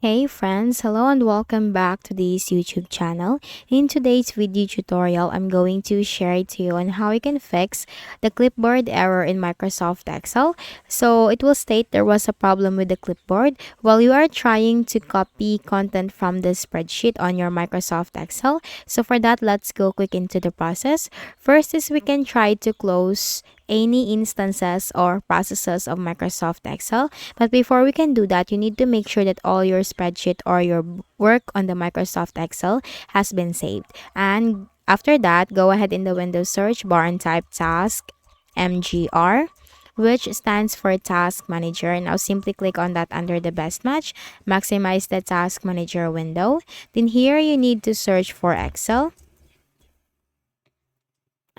Hey friends, hello and welcome back to this YouTube channel. In today's video tutorial, I'm going to share to you on how you can fix the clipboard error in Microsoft Excel. So it will state there was a problem with the clipboard while you are trying to copy content from the spreadsheet on your Microsoft Excel. So for that, let's go quick into the process. First is we can try to close any instances or processes of Microsoft Excel. But before we can do that, you need to make sure that all your spreadsheet or your work on the Microsoft Excel has been saved. And after that, go ahead in the Windows search bar and type task MGR, which stands for Task Manager. Now simply click on that under the best match, maximize the Task Manager window. Then here you need to search for Excel.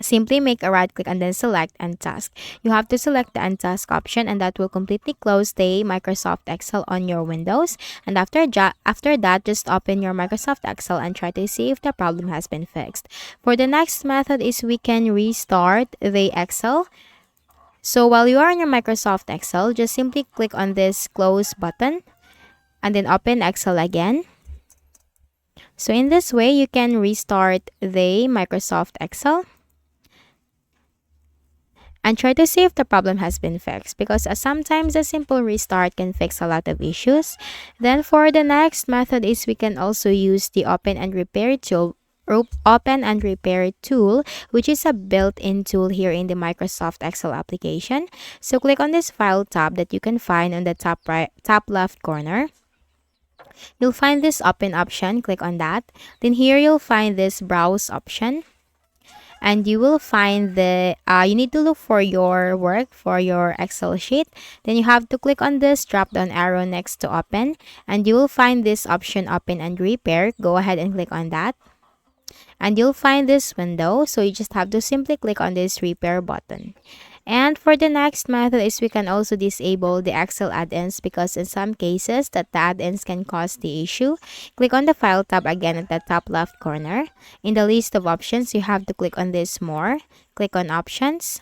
Simply make a right click and then select End Task. You have to select the End Task option and that will completely close the Microsoft Excel on your Windows. And after that, just open your Microsoft Excel and try to see if the problem has been fixed. For the next method is we can restart the Excel. So while you are on your Microsoft Excel, just simply click on this Close button and then open Excel again. So in this way, you can restart the Microsoft Excel and try to see if the problem has been fixed because sometimes a simple restart can fix a lot of issues. Then for the next method is we can also use the open and repair tool, which is a built-in tool here in the Microsoft Excel application. So click on this file tab that you can find on the top left corner. You'll find this open option, click on that. Then here you'll find this browse option. And you will find you need to look for your work for your Excel sheet. Then you have to click on this drop down arrow next to open and you will find this option open and repair. Go ahead and click on that and you'll find this window, so you just have to simply click on this repair button. And for the next method is we can also disable the Excel add-ins because in some cases that the add-ins can cause the issue. Click on the File tab again at the top left corner. In the list of options, you have to click on this More. Click on Options.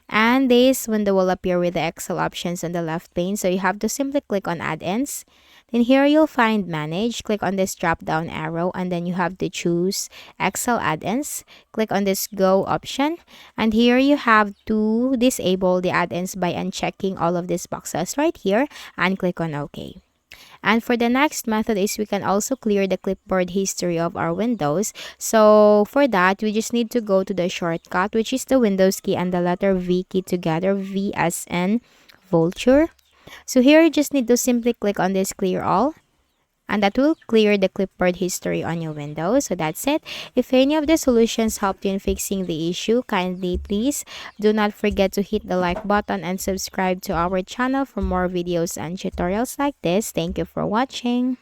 And this window will appear with the Excel options on the left pane. So you have to simply click on Add-ins. Then here you'll find Manage. Click on this drop down arrow and then you have to choose Excel add-ins. Click on this Go option. And here you have to disable the add-ins by unchecking all of these boxes right here and click on OK. And for the next method is we can also clear the clipboard history of our windows. So for that, we just need to go to the shortcut, which is the Windows key and the letter V key together, V as in vulture. So here you just need to simply click on this clear all. And that will clear the clipboard history on your Windows. So that's it. If any of the solutions helped you in fixing the issue, kindly please do not forget to hit the like button and subscribe to our channel for more videos and tutorials like this. Thank you for watching.